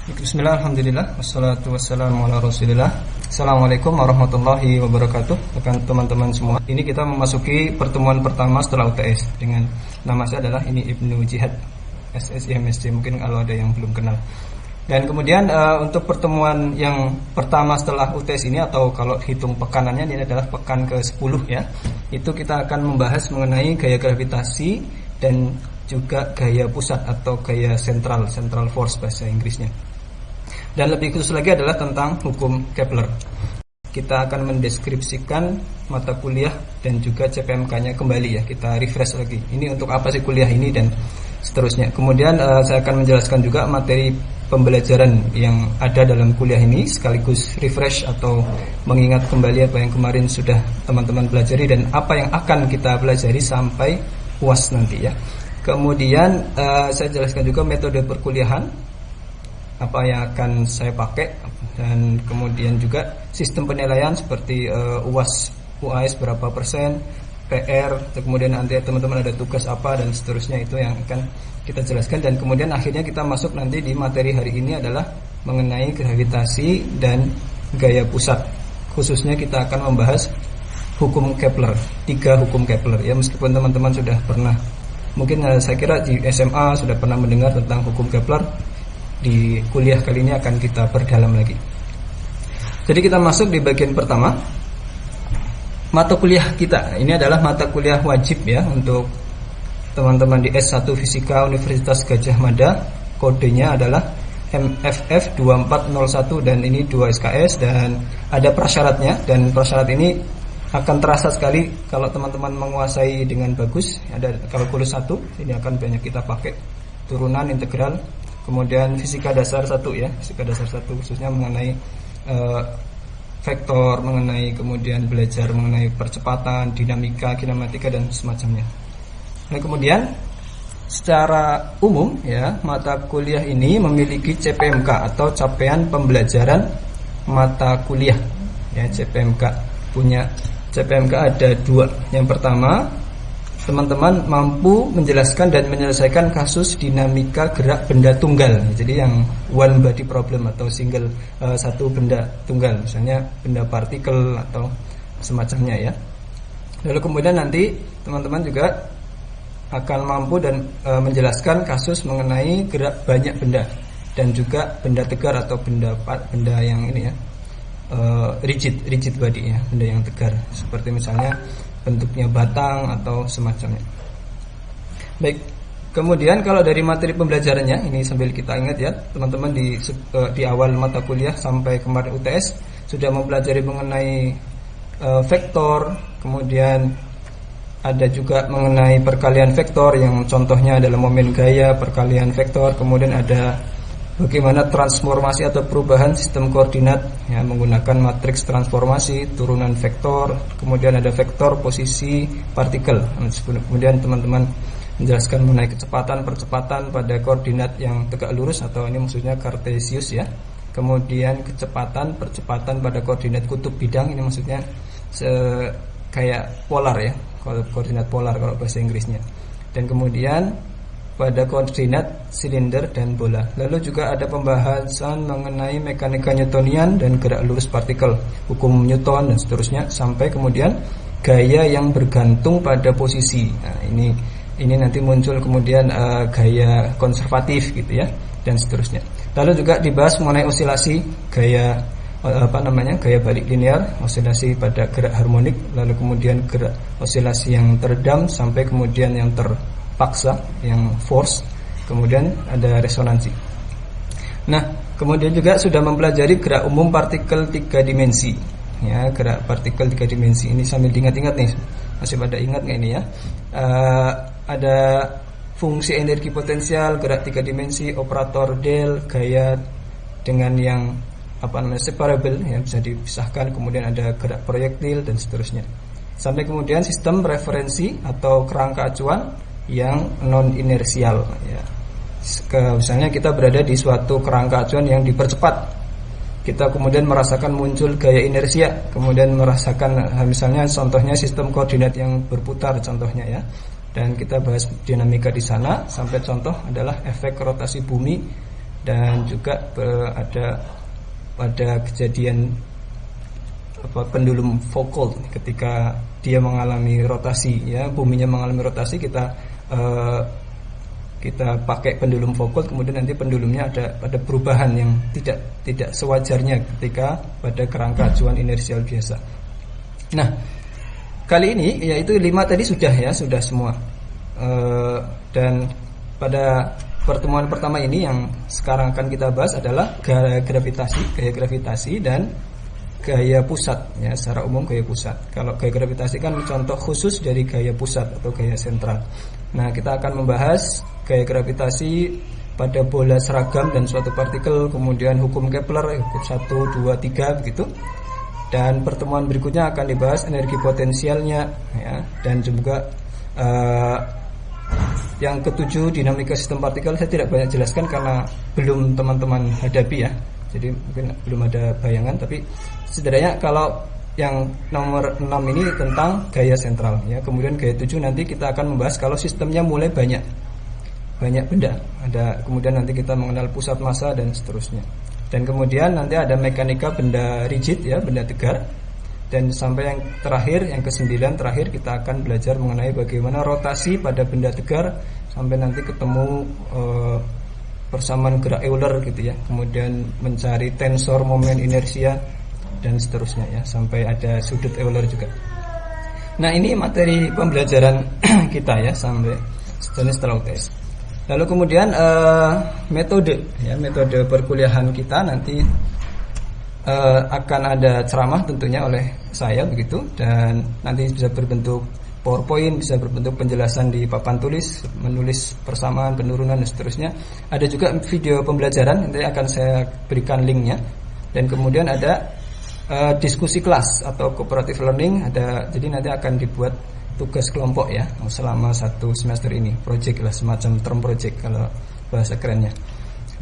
Bismillah, alhamdulillah, wassalatu wassalamu ala rasulillah. Assalamualaikum warahmatullahi wabarakatuh. Teman-teman semua, ini kita memasuki pertemuan pertama setelah UTS. Dengan nama saya adalah ini Ibnu Jihad SSIMSC, mungkin kalau ada yang belum kenal. Dan kemudian untuk pertemuan yang pertama setelah UTS ini, atau kalau hitung pekanannya, ini adalah pekan ke-10 ya. Itu kita akan membahas mengenai gaya gravitasi dan juga gaya pusat atau gaya central force bahasa Inggrisnya. Dan lebih khusus lagi adalah tentang hukum Kepler. Kita akan mendeskripsikan mata kuliah dan juga CPMK-nya kembali ya. Kita refresh lagi. Ini untuk apa sih kuliah ini dan seterusnya. Kemudian saya akan menjelaskan juga materi pembelajaran yang ada dalam kuliah ini, sekaligus refresh atau mengingat kembali apa yang kemarin sudah teman-teman pelajari dan apa yang akan kita pelajari sampai UAS nanti ya. Kemudian saya jelaskan juga metode perkuliahan, apa yang akan saya pakai, dan kemudian juga sistem penilaian seperti UAS, UAS berapa persen, PR, kemudian nanti teman-teman ada tugas apa dan seterusnya, itu yang akan kita jelaskan. Dan kemudian akhirnya kita masuk nanti di materi hari ini adalah mengenai gravitasi dan gaya pusat. Khususnya kita akan membahas hukum Kepler, 3 hukum Kepler ya. Meskipun teman-teman sudah pernah, mungkin saya kira di SMA sudah pernah mendengar tentang hukum Kepler, di kuliah kali ini akan kita perdalam lagi. Jadi kita masuk di bagian pertama. Mata kuliah kita ini adalah mata kuliah wajib ya untuk teman-teman di S1 Fisika Universitas Gadjah Mada. Kodenya adalah MFF 2401 dan ini 2 SKS dan ada prasyaratnya, dan prasyarat ini akan terasa sekali kalau teman-teman menguasai dengan bagus. Ada kalkulus 1, ini akan banyak kita pakai, turunan, integral. Kemudian fisika dasar 1 ya, fisika dasar 1 khususnya mengenai vektor, mengenai kemudian belajar mengenai percepatan, dinamika, kinematika dan semacamnya. Nah, kemudian secara umum ya, mata kuliah ini memiliki CPMK atau capaian pembelajaran mata kuliah ya. CPMK punya CPMK ada 2. Yang pertama, teman-teman mampu menjelaskan dan menyelesaikan kasus dinamika gerak benda tunggal. Jadi yang one body problem atau single, satu benda tunggal, misalnya benda partikel atau semacamnya ya. Lalu kemudian nanti teman-teman juga akan mampu dan menjelaskan kasus mengenai gerak banyak benda dan juga benda tegar atau benda yang ini ya, rigid body ya, benda yang tegar, seperti misalnya bentuknya batang atau semacamnya. Baik, kemudian kalau dari materi pembelajarannya ini sambil kita ingat ya, teman-teman di awal mata kuliah sampai kemarin UTS sudah mempelajari mengenai vektor, kemudian ada juga mengenai perkalian vektor yang contohnya adalah momen gaya, perkalian vektor, kemudian ada bagaimana transformasi atau perubahan sistem koordinat ya, menggunakan matriks transformasi, turunan vektor, kemudian ada vektor posisi partikel. Kemudian teman-teman menjelaskan mengenai percepatan pada koordinat yang tegak lurus atau ini maksudnya Cartesius ya. Kemudian percepatan pada koordinat kutub bidang, ini maksudnya kayak polar ya, koordinat polar kalau bahasa Inggrisnya. Dan kemudian pada koordinat silinder dan bola. Lalu juga ada pembahasan mengenai mekanika Newtonian dan gerak lurus partikel, hukum Newton dan seterusnya, sampai kemudian gaya yang bergantung pada posisi. Nah, ini nanti muncul kemudian gaya konservatif gitu ya, dan seterusnya. Lalu juga dibahas mengenai osilasi gaya gaya balik linear, osilasi pada gerak harmonik, lalu kemudian gerak osilasi yang teredam sampai kemudian yang paksa, yang force, kemudian ada resonansi. Nah, kemudian juga sudah mempelajari gerak umum partikel 3 dimensi ya, gerak partikel 3 dimensi. Ini sambil diingat-ingat nih, masih pada ingat nggak ini ya? Ada fungsi energi potensial, gerak 3 dimensi, operator del, gaya dengan yang separable yang bisa dipisahkan, kemudian ada gerak proyektil dan seterusnya. Sampai kemudian sistem referensi atau kerangka acuan yang non inersial ya. Misalnya kita berada di suatu kerangka acuan yang dipercepat, kita kemudian merasakan muncul gaya inersia, kemudian merasakan misalnya contohnya sistem koordinat yang berputar contohnya ya. Dan kita bahas dinamika di sana, sampai contoh adalah efek rotasi bumi dan juga ada pada kejadian pendulum Foucault ketika dia mengalami rotasi, ya, buminya mengalami rotasi, kita pakai pendulum Foucault, kemudian nanti pendulumnya ada perubahan yang tidak sewajarnya ketika pada kerangka acuan inersial biasa. Nah, kali ini yaitu 5 tadi sudah semua. Dan pada pertemuan pertama ini yang sekarang akan kita bahas adalah gaya gravitasi dan gaya pusat, ya, secara umum gaya pusat. Kalau gaya gravitasi kan contoh khusus dari gaya pusat atau gaya sentral. Nah, kita akan membahas gaya gravitasi pada bola seragam dan suatu partikel, kemudian hukum Kepler, hukum 1, 2, 3 begitu. Dan pertemuan berikutnya akan dibahas energi potensialnya, ya, dan juga yang ketujuh dinamika sistem partikel. Saya tidak banyak jelaskan karena belum teman-teman hadapi, ya. Jadi mungkin belum ada bayangan, tapi setidaknya kalau yang nomor 6 ini tentang gaya sentral, ya. Kemudian gaya 7 nanti kita akan membahas kalau sistemnya mulai banyak benda. Kemudian nanti kita mengenal pusat massa dan seterusnya. Dan kemudian nanti ada mekanika benda rigid, ya, benda tegar. Dan sampai yang terakhir, yang ke-9 terakhir, kita akan belajar mengenai bagaimana rotasi pada benda tegar sampai nanti ketemu persamaan gerak Euler gitu, ya. Kemudian mencari tensor momen inersia dan seterusnya, ya, sampai ada sudut Euler juga. Nah, ini materi pembelajaran kita, ya, sampai setelah UTS. Lalu kemudian metode perkuliahan kita nanti akan ada ceramah tentunya oleh saya begitu, dan nanti bisa berbentuk PowerPoint, bisa berbentuk penjelasan di papan tulis, menulis persamaan, penurunan dan seterusnya. Ada juga video pembelajaran, nanti akan saya berikan linknya. Dan kemudian ada diskusi kelas atau cooperative learning, jadi nanti akan dibuat tugas kelompok, ya, selama 1 semester ini, project lah, semacam term project kalau bahasa kerennya.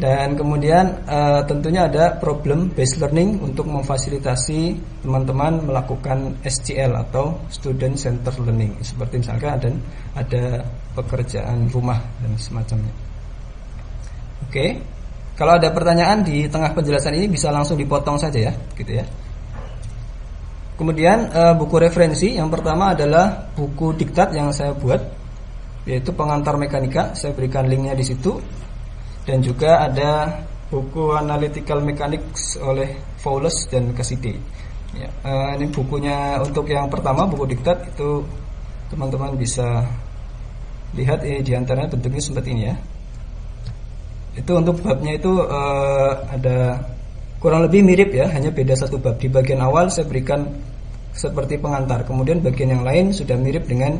Dan kemudian tentunya ada problem based learning untuk memfasilitasi teman-teman melakukan SCL atau student centered learning, seperti misalkan ada pekerjaan rumah dan semacamnya. Oke, kalau ada pertanyaan di tengah penjelasan ini bisa langsung dipotong saja, ya, gitu, ya. Kemudian buku referensi yang pertama adalah buku diktat yang saya buat, yaitu Pengantar Mekanika. Saya berikan linknya di situ. Dan juga ada buku Analytical Mechanics oleh Fowles dan Cassidy, ya. Ini bukunya untuk yang pertama, buku diktat itu teman-teman bisa lihat, ini diantaranya bentuknya seperti ini, ya. Itu untuk babnya itu ada kurang lebih mirip, ya, hanya beda satu bab. Di bagian awal saya berikan seperti pengantar, kemudian bagian yang lain sudah mirip dengan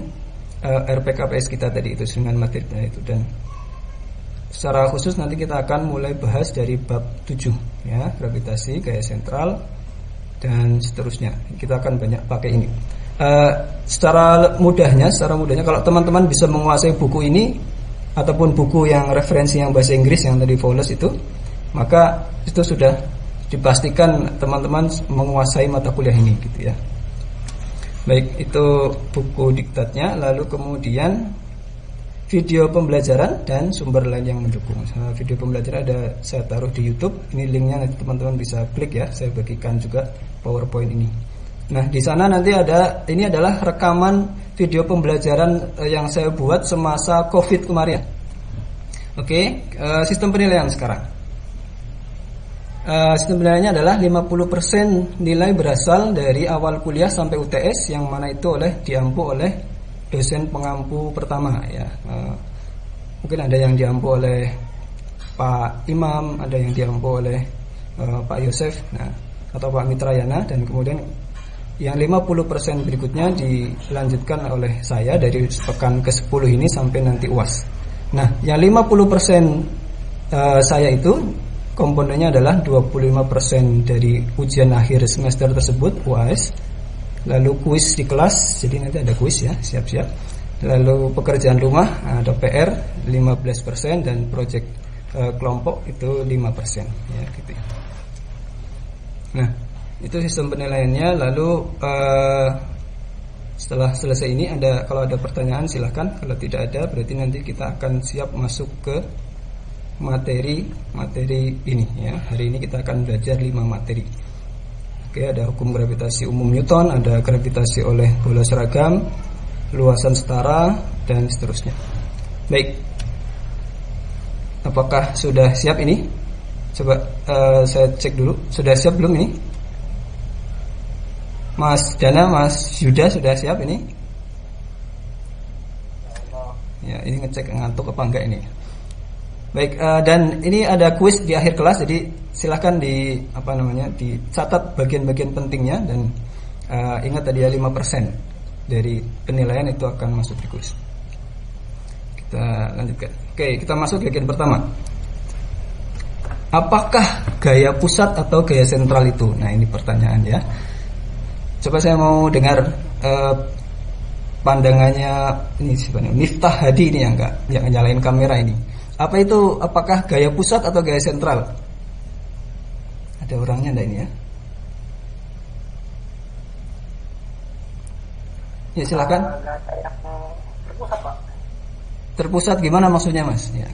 RPKPS kita tadi itu, dengan materinya itu. Dan secara khusus nanti kita akan mulai bahas dari bab 7, ya, gravitasi, gaya sentral dan seterusnya. Kita akan banyak pakai ini. Secara mudahnya kalau teman-teman bisa menguasai buku ini ataupun buku yang referensi yang bahasa Inggris yang tadi Fowles itu, maka itu sudah dipastikan teman-teman menguasai mata kuliah ini, gitu, ya. Baik, itu buku diktatnya. Lalu kemudian video pembelajaran dan sumber lain yang mendukung. Video pembelajaran ada saya taruh di YouTube. Ini linknya, nanti teman-teman bisa klik, ya. Saya bagikan juga PowerPoint ini. Nah, di sana nanti ini adalah rekaman video pembelajaran yang saya buat semasa COVID kemarin. Oke, sistem penilaian sekarang. Sistem penilaiannya adalah 50% nilai berasal dari awal kuliah sampai UTS, yang mana itu diampu oleh dosen pengampu pertama, ya. Mungkin ada yang diampu oleh Pak Imam, ada yang diampu oleh Pak Yosef, atau Pak Mitrayana, dan kemudian yang 50% berikutnya dilanjutkan oleh saya dari pekan ke-10 ini sampai nanti UAS. Nah, yang 50% saya itu komponennya adalah 25% dari ujian akhir semester tersebut, UAS. Lalu kuis di kelas, jadi nanti ada kuis, ya, siap-siap. Lalu pekerjaan rumah, ada PR 15%, dan proyek kelompok itu 5%, ya, gitu. Nah, itu sistem penilaiannya. Lalu setelah selesai ini kalau ada pertanyaan silahkan. Kalau tidak ada berarti nanti kita akan siap masuk ke materi ini ya. Hari ini kita akan belajar 5 materi. Oke, ada hukum gravitasi umum Newton, ada gravitasi oleh bola seragam, luasan setara, dan seterusnya. Baik, apakah sudah siap ini? Coba saya cek dulu, sudah siap belum ini? Mas Dana, Mas Yuda sudah siap ini? Ya, ini ngecek ngantuk apa enggak ini. Baik, dan ini ada kuis di akhir kelas, jadi silahkan dicatat bagian-bagian pentingnya, dan ingat tadi ya 5% dari penilaian itu akan masuk di kuis. Kita lanjutkan. Oke, kita masuk bagian pertama. Apakah gaya pusat atau gaya sentral itu? Nah, ini pertanyaan ya. Coba saya mau dengar pandangannya ini sebenarnya Miftah Hadi ini yang nyalain kamera ini. Apa itu? Apakah gaya pusat atau gaya sentral? Ada orangnya enggak ini ya? Ya silakan. Terpusat, Pak. Terpusat gimana maksudnya, Mas? Ya.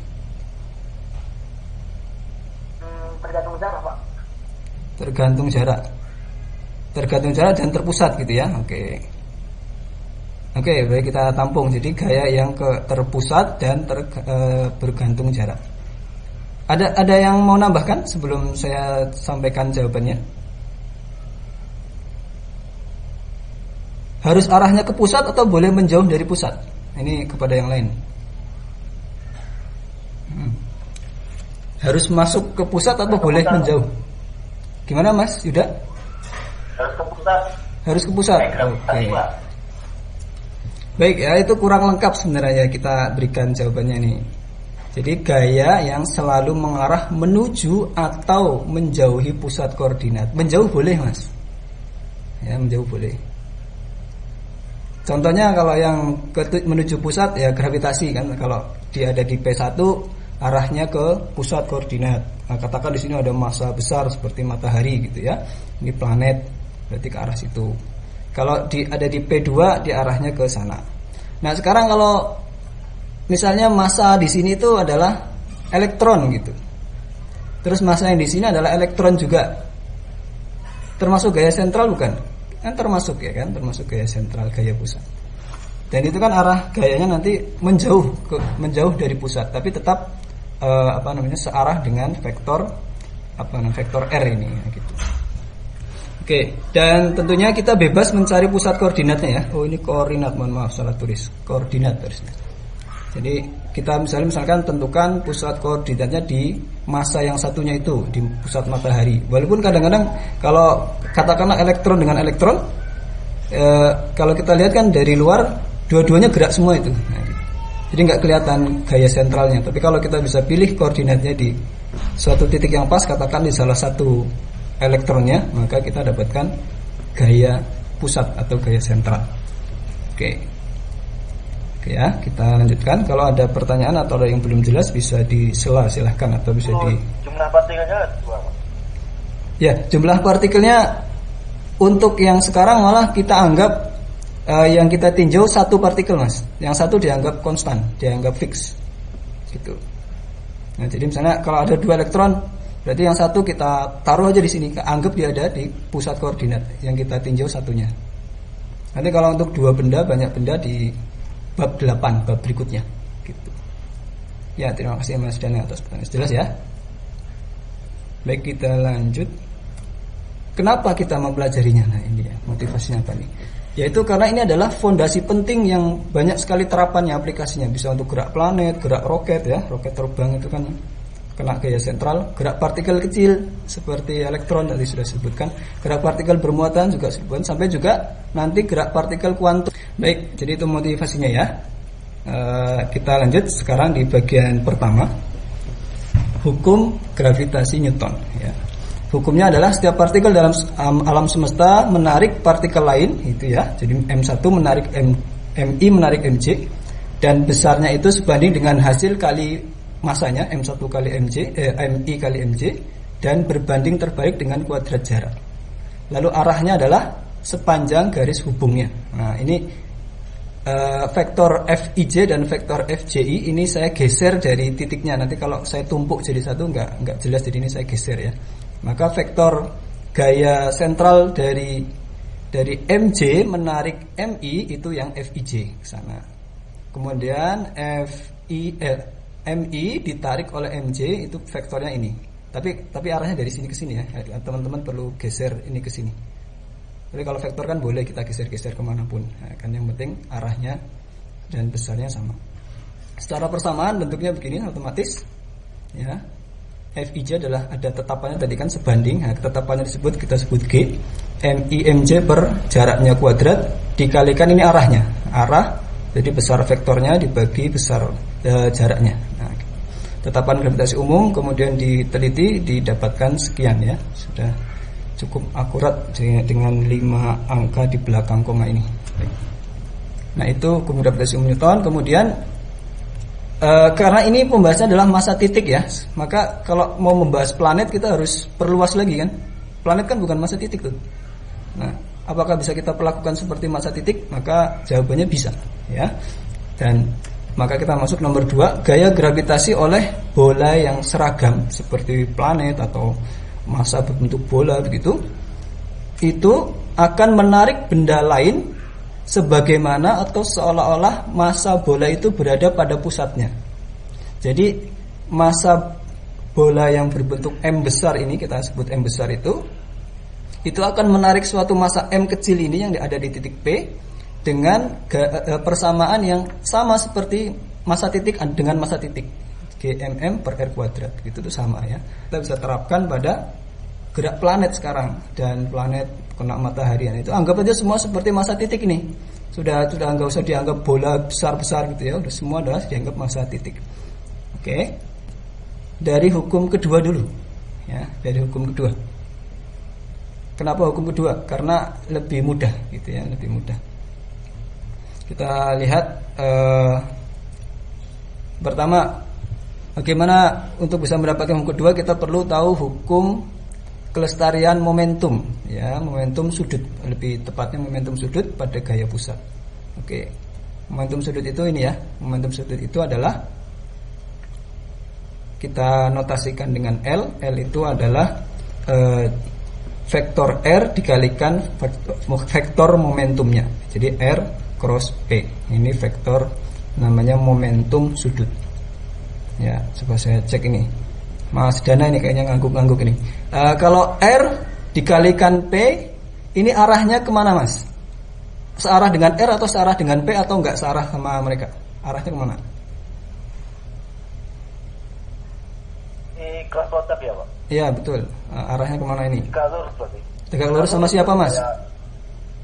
Tergantung jarak, Pak. Tergantung jarak. Tergantung jarak dan terpusat gitu ya. Oke, baik, kita tampung. Jadi gaya yang terpusat dan bergantung jarak. Ada yang mau nambahkan sebelum saya sampaikan jawabannya? Harus arahnya ke pusat atau boleh menjauh dari pusat? Ini kepada yang lain. Harus masuk ke pusat atau boleh menjauh? Gimana, Mas Yuda? Harus ke pusat. Harus ke pusat. Oke. Baik ya, itu kurang lengkap sebenarnya, kita berikan jawabannya nih. Jadi gaya yang selalu mengarah menuju atau menjauhi pusat koordinat. Menjauh boleh, Mas. Ya, menjauh boleh. Contohnya kalau yang menuju pusat ya gravitasi kan, kalau dia ada di P1 arahnya ke pusat koordinat. Nah, katakan di sini ada massa besar seperti matahari gitu ya. Ini planet, berarti ke arah situ. Kalau ada di P2 dia arahnya ke sana. Nah, sekarang kalau misalnya massa di sini itu adalah elektron gitu. Terus massa yang di sini adalah elektron juga. Termasuk gaya sentral bukan? Kan termasuk ya kan, termasuk gaya sentral, gaya pusat. Dan itu kan arah gayanya nanti menjauh dari pusat, tapi tetap searah dengan vektor vektor R ini gitu. Oke, dan tentunya kita bebas mencari pusat koordinatnya ya. Oh, ini koordinat, mohon maaf salah tulis. Koordinat harusnya. Jadi kita misalkan tentukan pusat koordinatnya di massa yang satunya itu, di pusat matahari. Walaupun kadang-kadang kalau katakanlah elektron dengan elektron, kalau kita lihat kan dari luar dua-duanya gerak semua itu. Nah, jadi nggak kelihatan gaya sentralnya. Tapi kalau kita bisa pilih koordinatnya di suatu titik yang pas, katakan di salah satu elektronnya, maka kita dapatkan gaya pusat atau gaya sentral. Oke ya, kita lanjutkan. Kalau ada pertanyaan atau ada yang belum jelas bisa disela, silahkan, atau bisa di jumlah partikelnya berapa? Ya, jumlah partikelnya untuk yang sekarang malah kita anggap yang kita tinjau satu partikel, Mas. Yang satu dianggap konstan, dianggap fix gitu. Nah, jadi misalnya kalau ada 2 elektron, berarti yang satu kita taruh aja di sini, anggap dia ada di pusat koordinat yang kita tinjau satunya. Nanti kalau untuk 2 benda, banyak benda di bab 8, bab berikutnya gitu. Ya, terima kasih Mas Dana atas pertanyaan. Jelas ya? Baik, kita lanjut. Kenapa kita mempelajarinya? Nah, ini ya, motivasinya apa nih? Yaitu karena ini adalah fondasi penting yang banyak sekali terapannya, aplikasinya. Bisa untuk gerak planet, gerak roket ya, roket terbang itu kan kena gaya sentral. Gerak partikel kecil seperti elektron tadi sudah disebutkan. Gerak partikel bermuatan juga disebutkan, sampai juga nanti gerak partikel kuantum. Baik, jadi itu motivasinya ya. Kita lanjut sekarang di bagian pertama, hukum gravitasi Newton ya. Hukumnya adalah setiap partikel dalam alam semesta menarik partikel lain itu ya. Jadi M1 menarik MI menarik MJ, dan besarnya itu sebanding dengan hasil kali masanya M1 kali MI kali MJ, dan berbanding terbalik dengan kuadrat jarak. Lalu arahnya adalah sepanjang garis hubungnya. Nah, ini vektor Fij dan vektor Fji ini saya geser dari titiknya. Nanti kalau saya tumpuk jadi satu nggak jelas, jadi ini saya geser ya. Maka vektor gaya sentral dari Mj menarik Mi itu yang Fij ke sana. Kemudian Mi ditarik oleh Mj itu vektornya ini. Tapi arahnya dari sini ke sini ya. Teman-teman perlu geser ini ke sini. Jadi kalau vektor kan boleh kita geser-geser kemanapun, nah, kan yang penting arahnya dan besarnya sama. Secara persamaan bentuknya begini otomatis, ya. Fij adalah ada tetapannya tadi kan sebanding, nah, tetapannya kita sebut G, MIMJ per jaraknya kuadrat dikalikan ini arahnya, jadi besar vektornya dibagi besar jaraknya. Nah, tetapan gravitasi umum kemudian diteliti didapatkan sekian ya, sudah cukup akurat dengan 5 angka di belakang koma ini. Nah itu hukum gravitasi umum Newton. Kemudian karena ini pembahasan adalah massa titik ya, maka kalau mau membahas planet kita harus perluas lagi kan. Planet kan bukan massa titik tuh. Nah apakah bisa kita perlakukan seperti massa titik? Maka jawabannya bisa ya. Dan maka kita masuk nomor 2, gaya gravitasi oleh bola yang seragam seperti planet atau massa berbentuk bola begitu, itu akan menarik benda lain sebagaimana atau seolah-olah massa bola itu berada pada pusatnya. Jadi massa bola yang berbentuk M besar ini, kita sebut M besar itu akan menarik suatu massa M kecil ini yang ada di titik P dengan persamaan yang sama seperti massa titik dengan massa titik. GMM per R kuadrat gitu tuh sama ya. Kita bisa terapkan pada gerak planet sekarang, dan planet kena mataharian itu anggap aja semua seperti massa titik ini. Sudah nggak usah dianggap bola besar-besar gitu ya, udah semua adalah dianggap massa titik. Oke. Dari hukum kedua dulu. Ya, dari hukum kedua. Kenapa hukum kedua? Karena lebih mudah gitu ya, lebih mudah. Kita lihat pertama, bagaimana untuk bisa mendapatkan hukum kedua kita perlu tahu hukum kelestarian momentum ya, momentum sudut, lebih tepatnya momentum sudut pada gaya pusat. Oke. Momentum sudut itu ini ya, momentum sudut itu adalah kita notasikan dengan L. L itu adalah vektor R dikalikan vektor momentumnya. Jadi R cross P. Ini vektor namanya momentum sudut. Ya, coba saya cek ini. Mas Dana ini kayaknya ngangguk-ngangguk ini. Kalau R dikalikan P, ini arahnya kemana Mas? Searah dengan R atau searah dengan P atau enggak searah sama mereka? Arahnya kemana? Ini kelas produk ya Pak? Iya betul. Arahnya kemana ini? Tegak lurus berarti. Tegak lurus sama siapa Mas?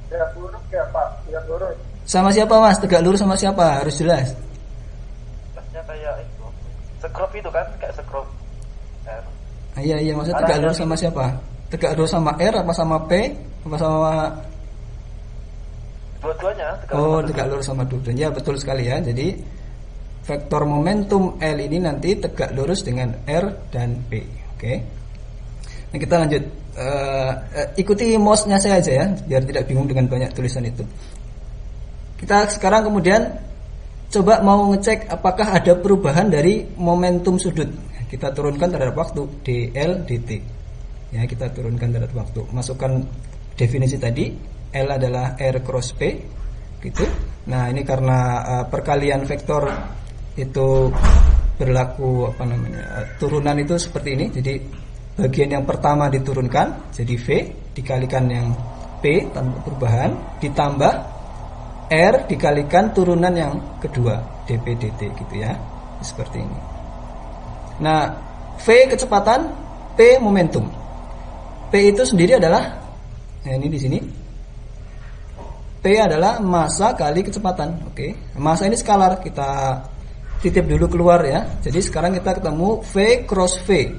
Tegak lurus ya Pak, tegak lurus. Sama siapa Mas? Tegak lurus sama siapa? Harus jelas. Maksudnya kayak itu. Scrub itu kan, kayak scrub R. Iya maksudnya tegak lurus sama siapa? Tegak lurus sama R apa sama P? Apa sama dua-duanya? Tegak lurus sama dua-duanya. Ya betul sekali ya. Jadi vektor momentum L ini nanti tegak lurus dengan R dan P. Oke. Nah kita lanjut. Ikuti mouse-nya saya aja ya, biar tidak bingung dengan banyak tulisan itu. Kita sekarang kemudian coba mau ngecek apakah ada perubahan dari momentum sudut. Kita turunkan terhadap waktu dl dt. Ya, kita turunkan terhadap waktu. Masukkan definisi tadi, L adalah R cross P gitu. Nah, ini karena perkalian vektor itu berlaku turunan itu seperti ini. Jadi bagian yang pertama diturunkan jadi V dikalikan yang P tanpa perubahan ditambah R dikalikan turunan yang kedua dp dt gitu ya. Seperti ini. Nah, V kecepatan, P momentum. P itu sendiri adalah, nah ini di sini. P adalah massa kali kecepatan. Oke. Massa ini skalar, kita titip dulu keluar ya. Jadi sekarang kita ketemu V cross V.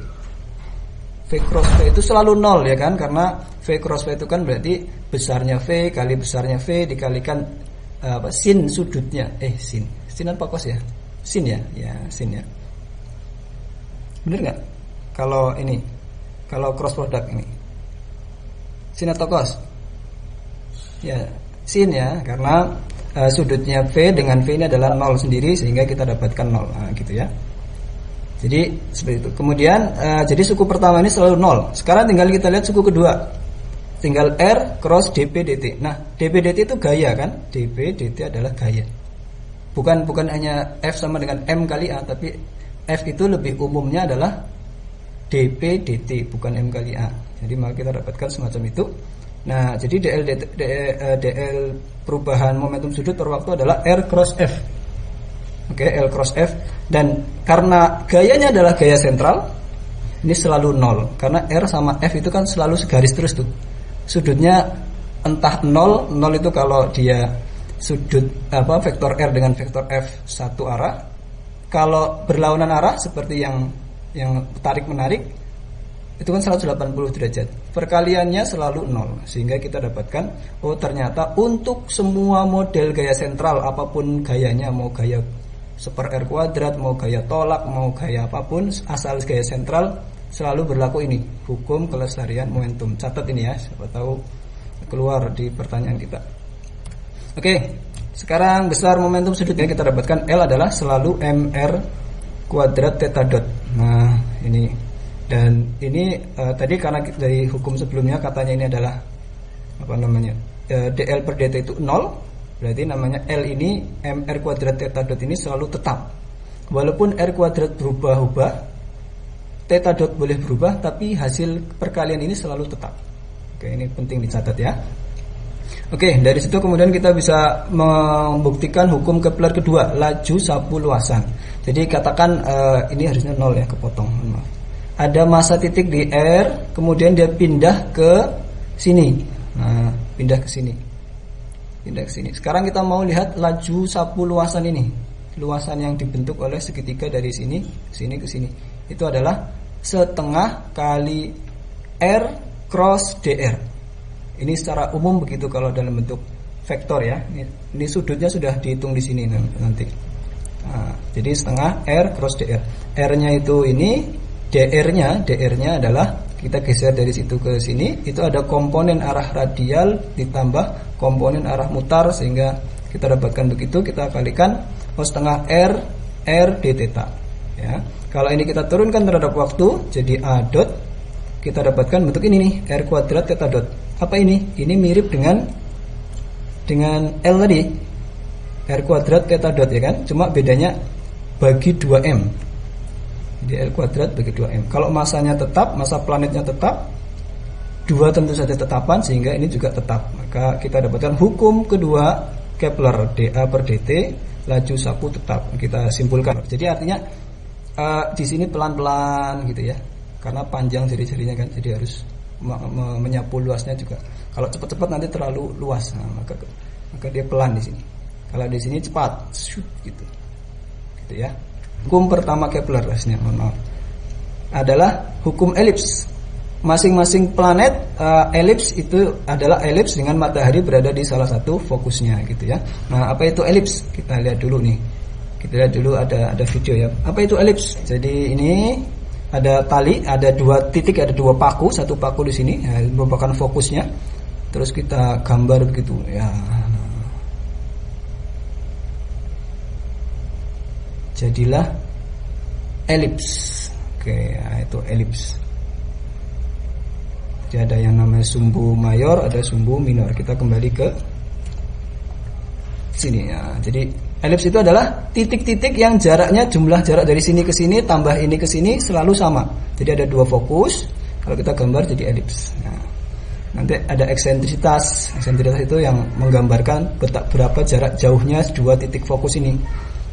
V cross V itu selalu 0 ya kan, karena V cross V itu kan berarti besarnya V kali besarnya V dikalikan sin sudutnya. Sin apa cos ya? Sin ya, sin ya. Bener nggak? Kalau ini, kalau cross product ini, sin atau cos? Ya, sin ya, karena sudutnya V dengan V ini adalah 0 sendiri sehingga kita dapatkan 0. Nah, gitu ya. Jadi seperti itu. Kemudian jadi suku pertama ini selalu 0. Sekarang tinggal kita lihat suku kedua. Tinggal R cross dP dt. Nah, dP dt itu gaya kan? dP dt adalah gaya. Bukan hanya F sama dengan M kali A, tapi F itu lebih umumnya adalah dP dt, bukan M kali A. Jadi maka kita dapatkan semacam itu. Nah, jadi DL perubahan momentum sudut per waktu adalah R cross F. Oke, L cross F. Dan karena gayanya adalah gaya sentral, ini selalu 0. Karena R sama F itu kan selalu segaris terus tuh. Sudutnya entah 0 itu kalau dia sudut vektor R dengan vektor F satu arah. Kalau berlawanan arah seperti yang tarik menarik itu kan 180 derajat. Perkaliannya selalu 0 sehingga kita dapatkan ternyata untuk semua model gaya sentral apapun gayanya, mau gaya seper R kuadrat, mau gaya tolak, mau gaya apapun, asal gaya sentral selalu berlaku ini, hukum kelestarian momentum. Catat ini ya, siapa tahu keluar di pertanyaan kita. Oke, sekarang besar momentum sudutnya kita dapatkan L adalah selalu MR kuadrat theta dot. Nah, ini dan ini tadi karena dari hukum sebelumnya katanya ini adalah DL per dt itu 0, berarti namanya L ini MR kuadrat theta dot ini selalu tetap. Walaupun R kuadrat berubah-ubah, theta dot boleh berubah, tapi hasil perkalian ini selalu tetap. Oke, ini penting dicatat ya. Oke, dari situ kemudian kita bisa membuktikan hukum Kepler kedua, laju sapu luasan. Jadi katakan ini harusnya 0 ya, kepotong. Maaf. Ada massa titik di R, kemudian dia pindah ke sini. Nah, pindah ke sini. Sekarang kita mau lihat laju sapu luasan ini. Luasan yang dibentuk oleh segitiga dari sini ke sini. Itu adalah setengah kali R cross DR. Ini secara umum begitu kalau dalam bentuk vektor ya. Ini sudutnya sudah dihitung di sini nanti. Nah, jadi setengah R cross DR. R-nya itu ini, DR-nya adalah kita geser dari situ ke sini. Itu ada komponen arah radial ditambah komponen arah mutar sehingga kita dapatkan begitu. Kita kalikan setengah R d theta. Ya. Kalau ini kita turunkan terhadap waktu jadi A dot, kita dapatkan bentuk ini nih, R kuadrat theta dot. Apa ini? Ini mirip dengan L tadi, R kuadrat theta dot ya kan? Cuma bedanya bagi 2M. Jadi L kuadrat bagi 2M. Kalau masanya tetap, masa planetnya tetap, 2 tentu saja tetapan sehingga ini juga tetap. Maka kita dapatkan hukum kedua Kepler, dA per dt, laju sapu tetap. Kita simpulkan. Jadi artinya di sini pelan-pelan gitu ya, karena panjang jari-jarinya kan, jadi harus menyapu luasnya juga. Kalau cepat-cepat nanti terlalu luas, nah, maka dia pelan di sini. Kalau di sini cepat, gitu ya. Hukum pertama Kepler maaf, adalah hukum elips. Masing-masing planet elips itu adalah elips dengan matahari berada di salah satu fokusnya gitu ya. Nah, apa itu elips? Kita lihat dulu nih. Kita lihat dulu ada video ya. Apa itu elips? Jadi ini ada tali, ada 2 titik, ada 2 paku, satu paku di sini ya, merupakan fokusnya. Terus kita gambar begitu ya. Jadilah elips. Oke, ya, itu elips. Jadi ada yang namanya sumbu mayor, ada sumbu minor. Kita kembali ke sini ya. Jadi elips itu adalah titik-titik yang jaraknya, jumlah jarak dari sini ke sini tambah ini ke sini selalu sama. Jadi ada 2 fokus. Kalau kita gambar jadi elips. Nah, nanti ada eksentrisitas. Eksentrisitas itu yang menggambarkan berapa jarak jauhnya 2 titik fokus ini.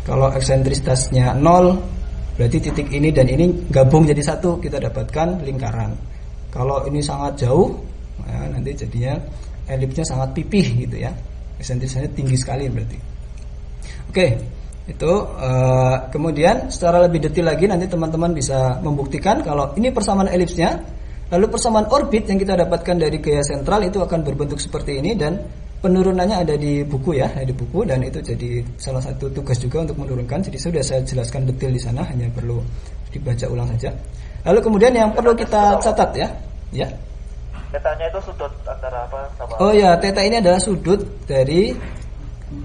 Kalau eksentrisitasnya 0, berarti titik ini dan ini gabung jadi satu, kita dapatkan lingkaran. Kalau ini sangat jauh, nah nanti jadinya elipsnya sangat pipih gitu ya. Eksentrisitasnya tinggi sekali berarti. Oke, itu kemudian secara lebih detail lagi nanti teman-teman bisa membuktikan kalau ini persamaan elipsnya. Lalu persamaan orbit yang kita dapatkan dari gaya sentral itu akan berbentuk seperti ini dan penurunannya ada di buku ya, di buku, dan itu jadi salah satu tugas juga untuk menurunkan. Jadi sudah saya jelaskan detail di sana, hanya perlu dibaca ulang saja. Lalu kemudian yang perlu kita catat ya. Tetanya itu sudut antara apa sama? Oh ya, theta ini adalah sudut dari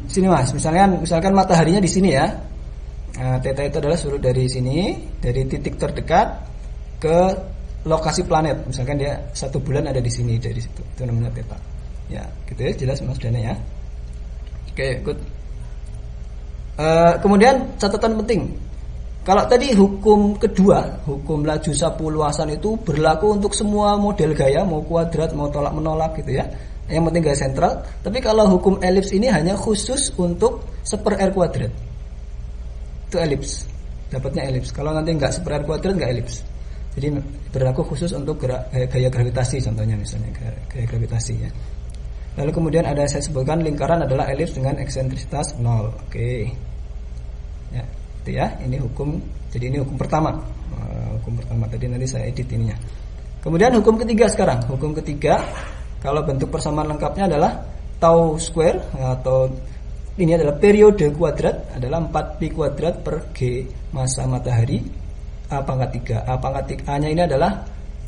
Sini Mas, misalkan mataharinya di sini ya. Nah, theta itu adalah sudut dari sini, dari titik terdekat ke lokasi planet. Misalkan dia 1 bulan ada di sini dari situ. Itu namanya theta. Ya, gitu ya, jelas Mas Dana ya. Oke, good. Kemudian catatan penting. Kalau tadi hukum kedua, hukum laju sapu luasan itu berlaku untuk semua model gaya, mau kuadrat, mau tolak menolak gitu ya. Yang penting gaya sentral. Tapi kalau hukum elips ini hanya khusus untuk 1/r kuadrat. Itu elips. Dapatnya elips. Kalau nanti nggak 1/r kuadrat nggak elips. Jadi berlaku khusus untuk gaya gravitasi contohnya misalnya gaya gravitasi ya. Lalu kemudian ada saya sebutkan lingkaran adalah elips dengan eksentrisitas 0. Oke. Ya. Itu ya, ini hukum. Jadi ini hukum pertama. Hukum pertama tadi nanti saya edit ininya. Kemudian hukum ketiga sekarang. Hukum ketiga, kalau bentuk persamaan lengkapnya adalah tau square atau ini adalah periode kuadrat adalah 4pi kuadrat per g masa matahari A pangkat 3. A pangkat 3 A-nya ini adalah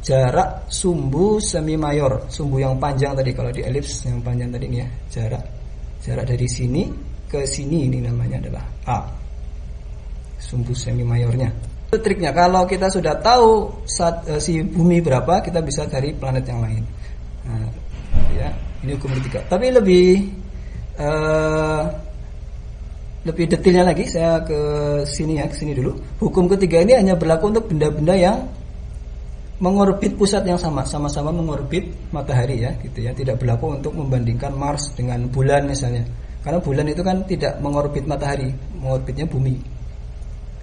jarak sumbu semi mayor, sumbu yang panjang tadi kalau di elips yang panjang tadi ini ya, jarak dari sini ke sini ini namanya adalah A. Sumbu semi mayornya. Itu triknya. Kalau kita sudah tahu si bumi berapa, kita bisa cari planet yang lain. Nah, ya, ini hukum ketiga. Tapi lebih detailnya lagi, saya ke sini ya, ke sini dulu. Hukum ketiga ini hanya berlaku untuk benda-benda yang mengorbit pusat yang sama-sama mengorbit matahari ya, gitu ya. Tidak berlaku untuk membandingkan Mars dengan bulan misalnya. Karena bulan itu kan tidak mengorbit matahari, mengorbitnya bumi.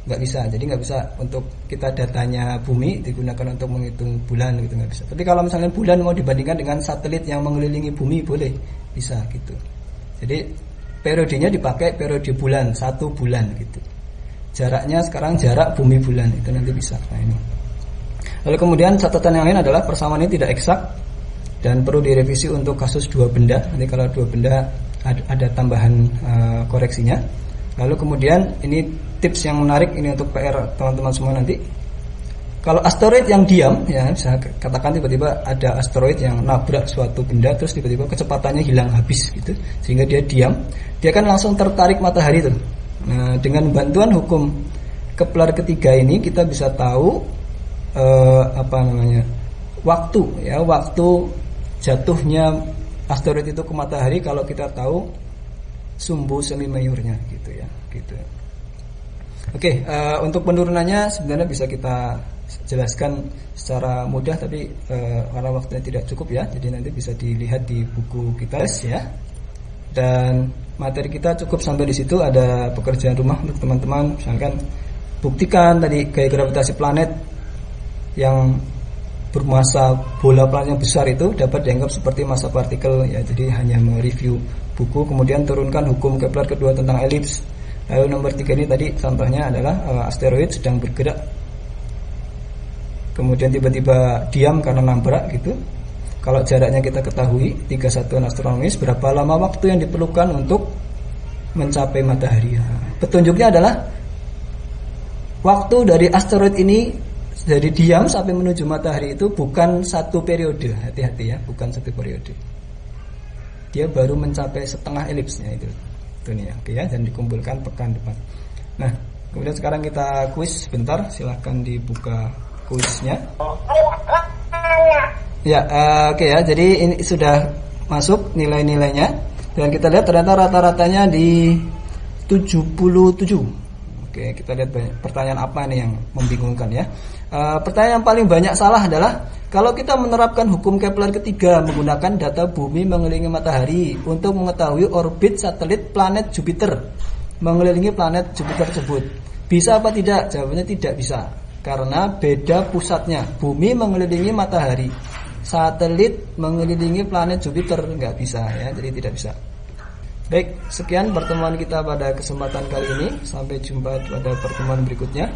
Nggak bisa, jadi nggak bisa untuk kita datanya bumi digunakan untuk menghitung bulan gitu, nggak bisa. Tapi kalau misalnya bulan mau dibandingkan dengan satelit yang mengelilingi bumi boleh, bisa gitu. Jadi periodenya dipakai periode bulan, 1 bulan gitu. Jaraknya sekarang jarak bumi bulan itu nanti bisa. Nah ini. Lalu kemudian catatan yang lain adalah persamaan ini tidak eksak dan perlu direvisi untuk kasus 2 benda. Nanti kalau 2 benda ada tambahan koreksinya. Lalu kemudian ini tips yang menarik ini untuk PR teman-teman semua nanti. Kalau asteroid yang diam ya, bisa katakan tiba-tiba ada asteroid yang nabrak suatu benda terus tiba-tiba kecepatannya hilang habis gitu, sehingga dia diam, dia kan langsung tertarik matahari tuh. Nah, dengan bantuan hukum Kepler ketiga ini kita bisa tahu waktu ya, waktu jatuhnya asteroid itu ke matahari kalau kita tahu sumbu semi mayornya gitu ya, gitu. Oke, untuk penurunannya sebenarnya bisa kita jelaskan secara mudah, tapi karena waktunya tidak cukup ya, jadi nanti bisa dilihat di buku kita ya. Dan materi kita cukup sampai di situ. Ada pekerjaan rumah untuk teman-teman, misalkan buktikan tadi gaya gravitasi planet yang bermasa bola planet yang besar itu dapat dianggap seperti massa partikel ya. Jadi hanya mereview buku, kemudian turunkan hukum Kepler kedua tentang elips. Lalu nomor 3 ini tadi contohnya adalah asteroid sedang bergerak, kemudian tiba-tiba diam karena nabrak gitu. Kalau jaraknya kita ketahui 3 satuan astronomis, berapa lama waktu yang diperlukan untuk mencapai matahari. Petunjuknya adalah waktu dari asteroid ini dari diam sampai menuju matahari itu bukan 1 periode. Hati-hati ya, bukan 1 periode. Dia baru mencapai setengah elipsnya itu nih ya. Oke ya, dan dikumpulkan pekan depan. Nah, kemudian sekarang kita kuis sebentar, silahkan dibuka kuisnya. Ya, oke ya. Jadi ini sudah masuk nilai-nilainya dan kita lihat ternyata rata-ratanya di 77. Oke, kita lihat pertanyaan apa nih yang membingungkan ya. Pertanyaan yang paling banyak salah adalah kalau kita menerapkan hukum Kepler ketiga menggunakan data bumi mengelilingi matahari untuk mengetahui orbit satelit planet Jupiter mengelilingi planet Jupiter tersebut, bisa apa tidak? Jawabannya tidak bisa, karena beda pusatnya. Bumi mengelilingi matahari, satelit mengelilingi planet Jupiter, nggak bisa ya, jadi tidak bisa. Baik, sekian pertemuan kita pada kesempatan kali ini. Sampai jumpa pada pertemuan berikutnya.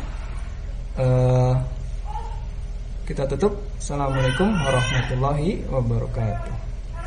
Kita tutup. Assalamualaikum warahmatullahi wabarakatuh.